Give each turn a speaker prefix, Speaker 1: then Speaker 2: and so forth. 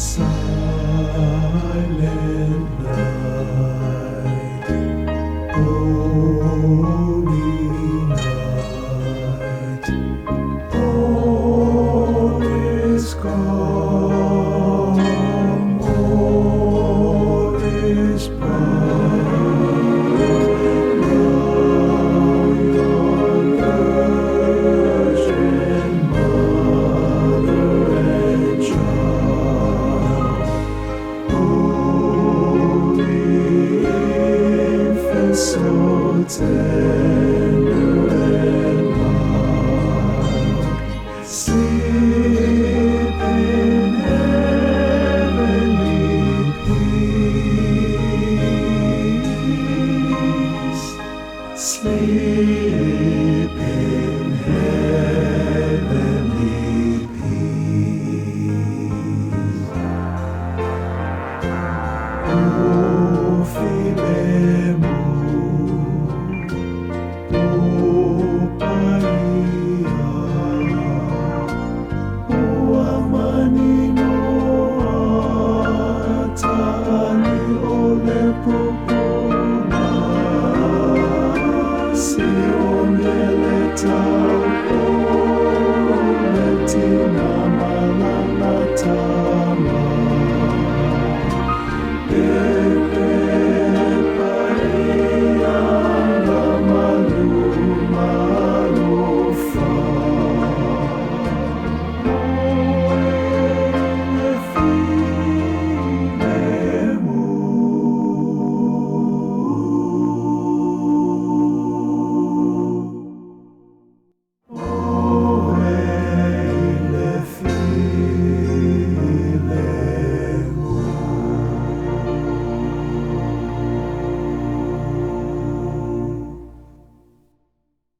Speaker 1: Silent night, holy night, all is calm, all is bright, round yon Virgin Mother and Child. So tender and mild, sleep in heavenly peace, sleep in heavenly peace. Oh, Filemus, Latina Malanatama.